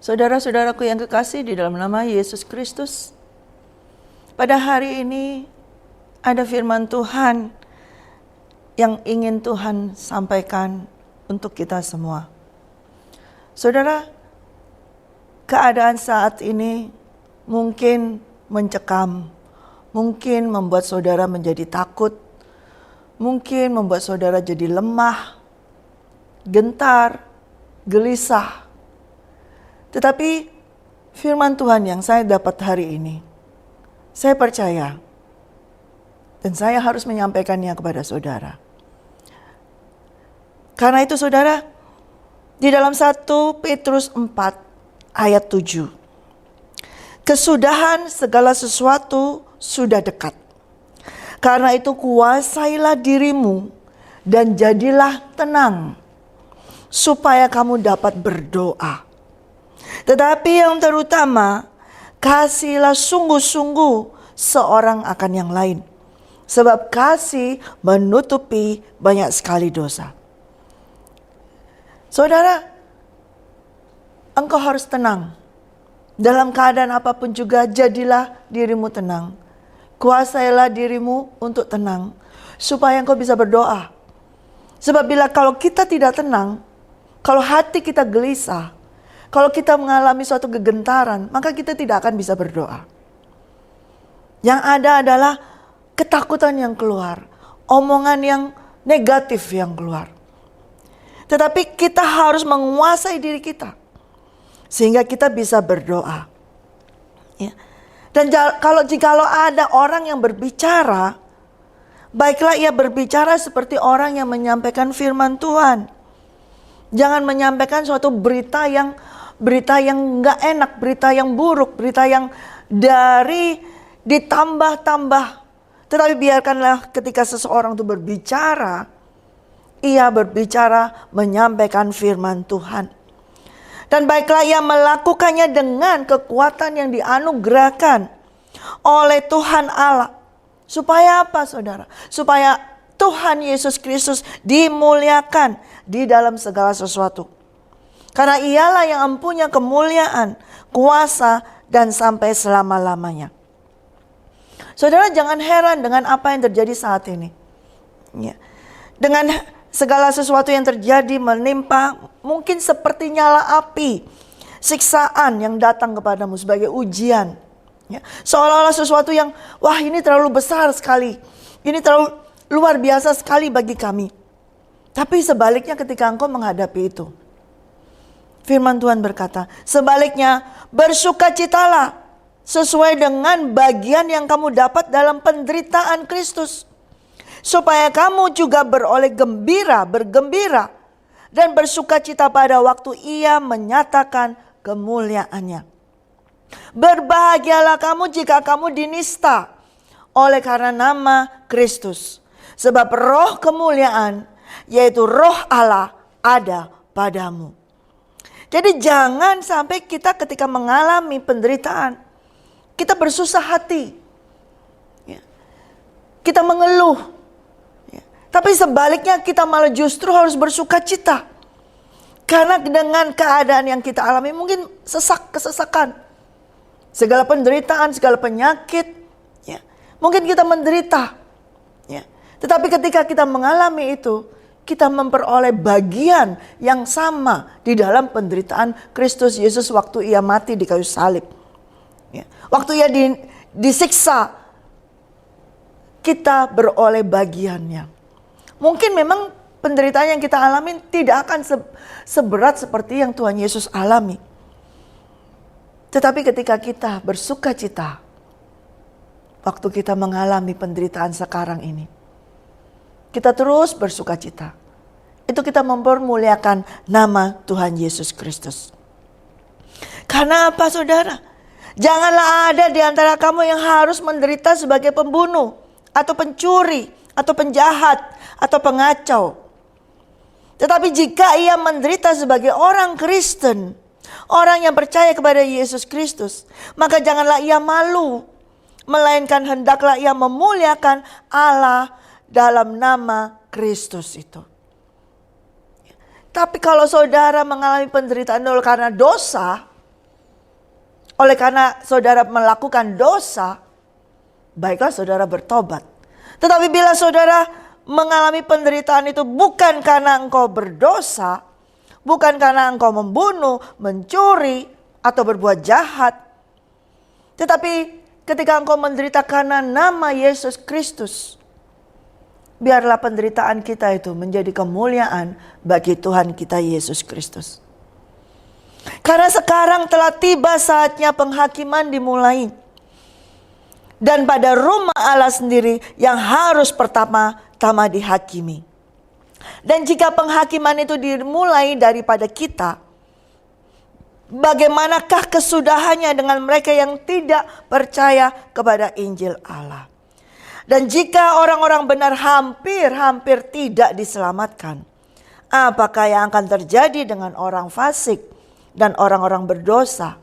Saudara-saudaraku yang kekasih di dalam nama Yesus Kristus, pada hari ini ada firman Tuhan yang ingin Tuhan sampaikan untuk kita semua. Saudara, keadaan saat ini mungkin mencekam, mungkin membuat saudara menjadi takut, mungkin membuat saudara jadi lemah, gentar, gelisah. Tetapi firman Tuhan yang saya dapat hari ini, saya percaya dan saya harus menyampaikannya kepada saudara. Karena itu saudara, di dalam 1 Petrus 4 ayat 7. Kesudahan segala sesuatu sudah dekat. Karena itu kuasailah dirimu dan jadilah tenang, supaya kamu dapat berdoa. Tetapi yang terutama, kasihlah sungguh-sungguh seorang akan yang lain. Sebab kasih menutupi banyak sekali dosa. Saudara, engkau harus tenang. Dalam keadaan apapun juga, jadilah dirimu tenang. Kuasailah dirimu untuk tenang, supaya engkau bisa berdoa. Sebab kalau kita tidak tenang, kalau hati kita gelisah, kalau kita mengalami suatu kegentaran, maka kita tidak akan bisa berdoa. Yang ada adalah ketakutan yang keluar, omongan yang negatif yang keluar. Tetapi kita harus menguasai diri kita, sehingga kita bisa berdoa. Ya. Dan jikalau ada orang yang berbicara, baiklah ia berbicara seperti orang yang menyampaikan firman Tuhan. Jangan menyampaikan suatu berita yang gak enak, berita yang buruk, berita yang dari ditambah-tambah. Tetapi biarkanlah ketika seseorang itu berbicara, ia berbicara menyampaikan firman Tuhan. Dan baiklah ia melakukannya dengan kekuatan yang dianugerahkan oleh Tuhan Allah. Supaya apa saudara? Supaya Tuhan Yesus Kristus dimuliakan di dalam segala sesuatu. Karena ialah yang mempunyai kemuliaan, kuasa, dan sampai selama-lamanya. Saudara, jangan heran dengan apa yang terjadi saat ini. Ya. Dengan segala sesuatu yang terjadi menimpa, mungkin seperti nyala api, siksaan yang datang kepadamu sebagai ujian. Ya. Seolah-olah sesuatu yang, wah ini terlalu besar sekali, ini terlalu luar biasa sekali bagi kami. Tapi sebaliknya ketika engkau menghadapi itu, firman Tuhan berkata, sebaliknya bersukacitalah sesuai dengan bagian yang kamu dapat dalam penderitaan Kristus. Supaya kamu juga bergembira dan bersukacita pada waktu ia menyatakan kemuliaannya. Berbahagialah kamu jika kamu dinista oleh karena nama Kristus. Sebab roh kemuliaan, yaitu roh Allah, ada padamu. Jadi jangan sampai kita ketika mengalami penderitaan, kita bersusah hati. Ya. Kita mengeluh. Ya. Tapi sebaliknya kita malah justru harus bersuka cita. Karena dengan keadaan yang kita alami mungkin kesesakan. Segala penderitaan, segala penyakit. Ya. Mungkin kita menderita. Ya. Tetapi ketika kita mengalami itu, kita memperoleh bagian yang sama di dalam penderitaan Kristus Yesus waktu ia mati di kayu salib. Ya. Waktu ia disiksa, kita beroleh bagiannya. Mungkin memang penderitaan yang kita alami tidak akan seberat seperti yang Tuhan Yesus alami. Tetapi ketika kita bersuka cita, waktu kita mengalami penderitaan sekarang ini, kita terus bersuka cita. Itu kita mempermuliakan nama Tuhan Yesus Kristus. Karena apa saudara? Janganlah ada di antara kamu yang harus menderita sebagai pembunuh, atau pencuri, atau penjahat, atau pengacau. Tetapi jika ia menderita sebagai orang Kristen, orang yang percaya kepada Yesus Kristus, maka janganlah ia malu, melainkan hendaklah ia memuliakan Allah dalam nama Kristus itu. Tapi kalau saudara mengalami penderitaan karena dosa, Oleh karena saudara melakukan dosa, baiklah saudara bertobat. Tetapi bila saudara mengalami penderitaan itu bukan karena engkau berdosa, bukan karena engkau membunuh, mencuri, atau berbuat jahat, tetapi ketika engkau menderita karena nama Yesus Kristus, biarlah penderitaan kita itu menjadi kemuliaan bagi Tuhan kita Yesus Kristus. Karena sekarang telah tiba saatnya penghakiman dimulai. Dan pada rumah Allah sendiri yang harus pertama-tama dihakimi. Dan jika penghakiman itu dimulai daripada kita, bagaimanakah kesudahannya dengan mereka yang tidak percaya kepada Injil Allah? Dan jika orang-orang benar hampir tidak diselamatkan, apakah yang akan terjadi dengan orang fasik dan orang-orang berdosa?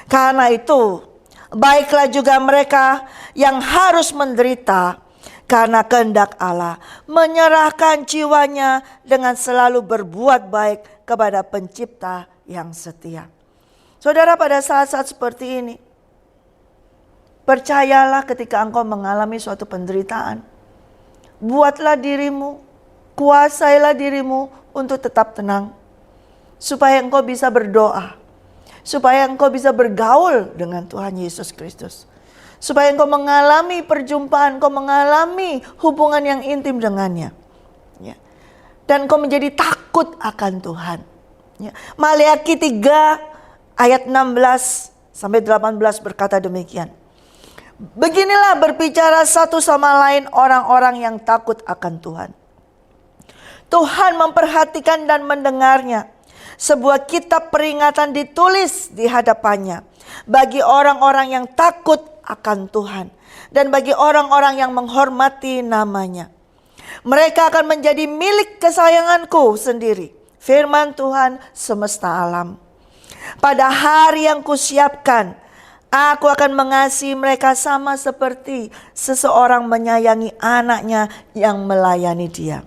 Karena itu, baiklah juga mereka yang harus menderita karena kehendak Allah, menyerahkan jiwanya dengan selalu berbuat baik kepada Pencipta yang setia. Saudara, pada saat-saat seperti ini, percayalah ketika engkau mengalami suatu penderitaan, buatlah dirimu, kuasailah dirimu untuk tetap tenang, supaya engkau bisa berdoa, supaya engkau bisa bergaul dengan Tuhan Yesus Kristus, supaya engkau mengalami perjumpaan, engkau mengalami hubungan yang intim dengannya, ya. Dan engkau menjadi takut akan Tuhan, ya. Maleakhi 3 ayat 16 sampai 18 berkata demikian. Beginilah berbicara satu sama lain orang-orang yang takut akan Tuhan. Tuhan memperhatikan dan mendengarnya. Sebuah kitab peringatan ditulis di hadapannya bagi orang-orang yang takut akan Tuhan dan bagi orang-orang yang menghormati namanya. Mereka akan menjadi milik kesayanganku sendiri, firman Tuhan semesta alam. Pada hari yang kusiapkan, aku akan mengasihi mereka sama seperti seseorang menyayangi anaknya yang melayani dia.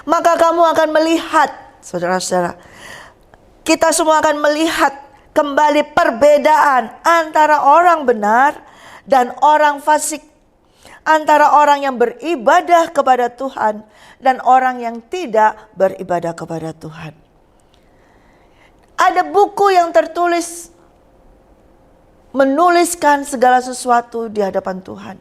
Maka kamu akan melihat, saudara-saudara, kita semua akan melihat kembali perbedaan antara orang benar dan orang fasik, antara orang yang beribadah kepada Tuhan dan orang yang tidak beribadah kepada Tuhan. Ada buku yang tertulis menuliskan segala sesuatu di hadapan Tuhan.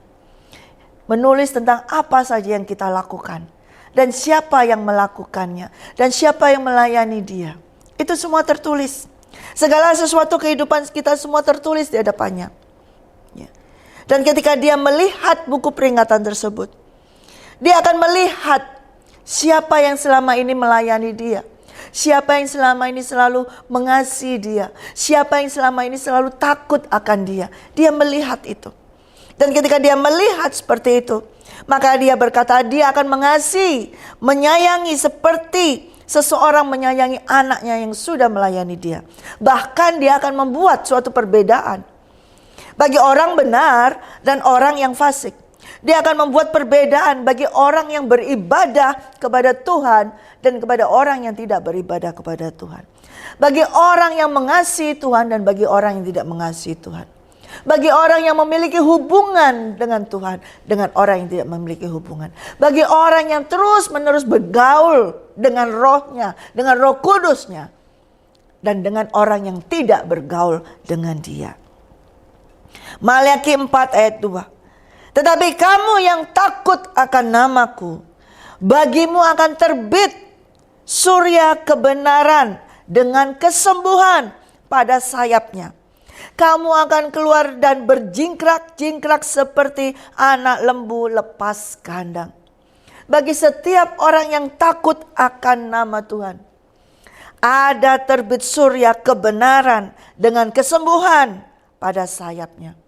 Menulis tentang apa saja yang kita lakukan dan siapa yang melakukannya dan siapa yang melayani dia. Itu semua tertulis. Segala sesuatu kehidupan kita semua tertulis di hadapannya. Ya. Dan ketika dia melihat buku peringatan tersebut, dia akan melihat siapa yang selama ini melayani dia. Siapa yang selama ini selalu mengasihi dia. Siapa yang selama ini selalu takut akan dia. Dia melihat itu. Dan ketika dia melihat seperti itu, maka dia berkata dia akan mengasihi, menyayangi seperti seseorang menyayangi anaknya yang sudah melayani dia. Bahkan dia akan membuat suatu perbedaan bagi orang benar dan orang yang fasik. Dia akan membuat perbedaan bagi orang yang beribadah kepada Tuhan dan kepada orang yang tidak beribadah kepada Tuhan. Bagi orang yang mengasihi Tuhan dan bagi orang yang tidak mengasihi Tuhan. Bagi orang yang memiliki hubungan dengan Tuhan dengan orang yang tidak memiliki hubungan. Bagi orang yang terus-menerus bergaul dengan rohnya, dengan roh kudusnya. Dan dengan orang yang tidak bergaul dengan dia. Maleakhi 4 ayat 2. Tetapi kamu yang takut akan namaku, bagimu akan terbit surya kebenaran dengan kesembuhan pada sayapnya. Kamu akan keluar dan berjingkrak-jingkrak seperti anak lembu lepas kandang. Bagi setiap orang yang takut akan nama Tuhan, ada terbit surya kebenaran dengan kesembuhan pada sayapnya.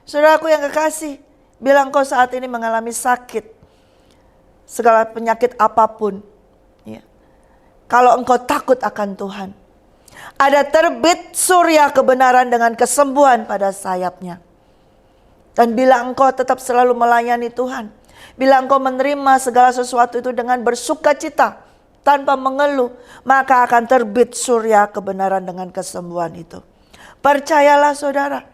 Saudaraku yang kekasih, bila engkau saat ini mengalami sakit, segala penyakit apapun, ya, kalau engkau takut akan Tuhan, ada terbit surya kebenaran dengan kesembuhan pada sayapnya. Dan bila engkau tetap selalu melayani Tuhan, bila engkau menerima segala sesuatu itu dengan bersukacita, tanpa mengeluh, maka akan terbit surya kebenaran dengan kesembuhan itu Percayalah saudara,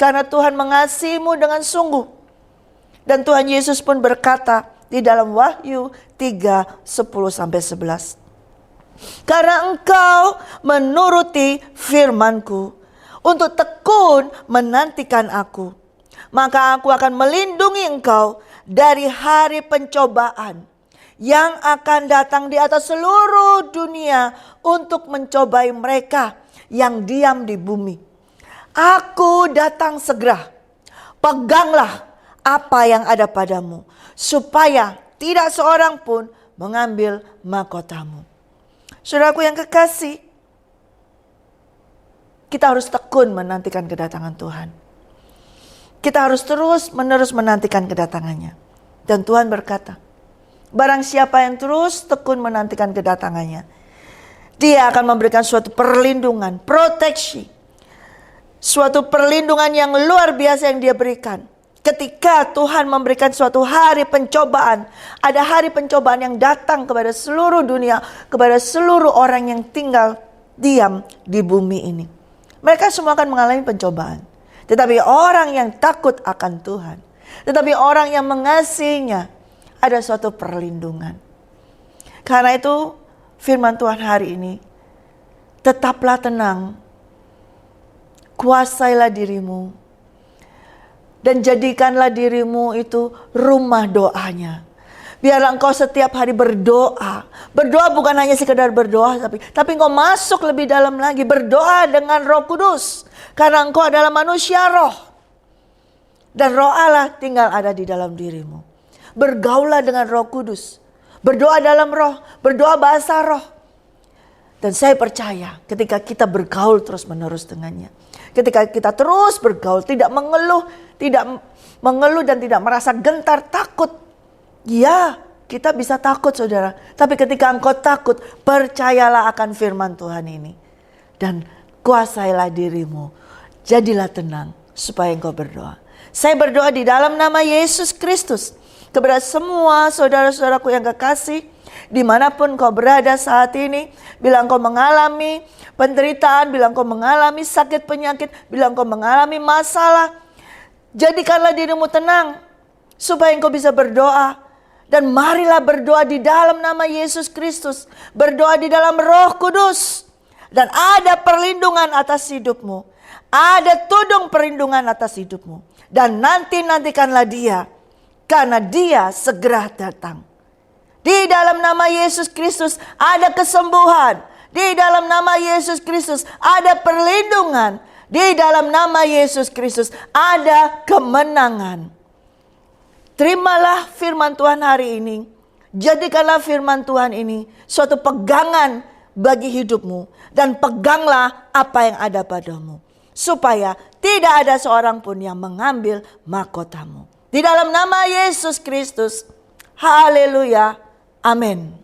karena Tuhan mengasihimu dengan sungguh. Dan Tuhan Yesus pun berkata di dalam Wahyu 3, 10-11. Karena engkau menuruti firman-Ku untuk tekun menantikan Aku, maka Aku akan melindungi engkau dari hari pencobaan yang akan datang di atas seluruh dunia untuk mencobai mereka yang diam di bumi. Aku datang segera. Peganglah apa yang ada padamu, supaya tidak seorang pun mengambil mahkotamu. Saudaraku yang kekasih, kita harus tekun menantikan kedatangan Tuhan. Kita harus terus menerus menantikan kedatangannya. Dan Tuhan berkata, barang siapa yang terus tekun menantikan kedatangannya, Dia akan memberikan suatu perlindungan, proteksi. Suatu perlindungan yang luar biasa yang Dia berikan. Ketika Tuhan memberikan suatu hari pencobaan, ada hari pencobaan yang datang kepada seluruh dunia, kepada seluruh orang yang tinggal diam di bumi ini. Mereka semua akan mengalami pencobaan. Tetapi orang yang takut akan Tuhan, tetapi orang yang mengasihinya, ada suatu perlindungan. Karena itu firman Tuhan hari ini, tetaplah tenang, kuasailah dirimu, dan jadikanlah dirimu itu rumah doanya. Biarlah engkau setiap hari berdoa. Berdoa bukan hanya sekedar berdoa, tapi engkau masuk lebih dalam lagi. Berdoa dengan Roh Kudus. Karena engkau adalah manusia roh. Dan Roh Allah tinggal ada di dalam dirimu. Bergaulah dengan Roh Kudus. Berdoa dalam roh, berdoa bahasa roh. Dan saya percaya ketika kita bergaul terus menerus dengannya. Ketika kita terus bergaul, tidak mengeluh dan tidak merasa gentar, takut. Ya, kita bisa takut saudara. Tapi ketika engkau takut, percayalah akan firman Tuhan ini. Dan kuasailah dirimu. Jadilah tenang supaya engkau berdoa. Saya berdoa di dalam nama Yesus Kristus. Kepada semua saudara-saudaraku yang kekasih, dimanapun kau berada saat ini, bila engkau mengalami penderitaan, bila engkau mengalami sakit penyakit, bila engkau mengalami masalah, jadikanlah dirimu tenang supaya engkau bisa berdoa. Dan marilah berdoa di dalam nama Yesus Kristus, berdoa di dalam Roh Kudus, dan ada perlindungan atas hidupmu, ada tudung perlindungan atas hidupmu. Dan nantikanlah Dia, karena Dia segera datang. Di dalam nama Yesus Kristus ada kesembuhan. Di dalam nama Yesus Kristus ada perlindungan. Di dalam nama Yesus Kristus ada kemenangan. Terimalah firman Tuhan hari ini. Jadikanlah firman Tuhan ini suatu pegangan bagi hidupmu. Dan peganglah apa yang ada padamu. Supaya tidak ada seorang pun yang mengambil mahkotamu. Di dalam nama Yesus Kristus. Haleluya. Amin.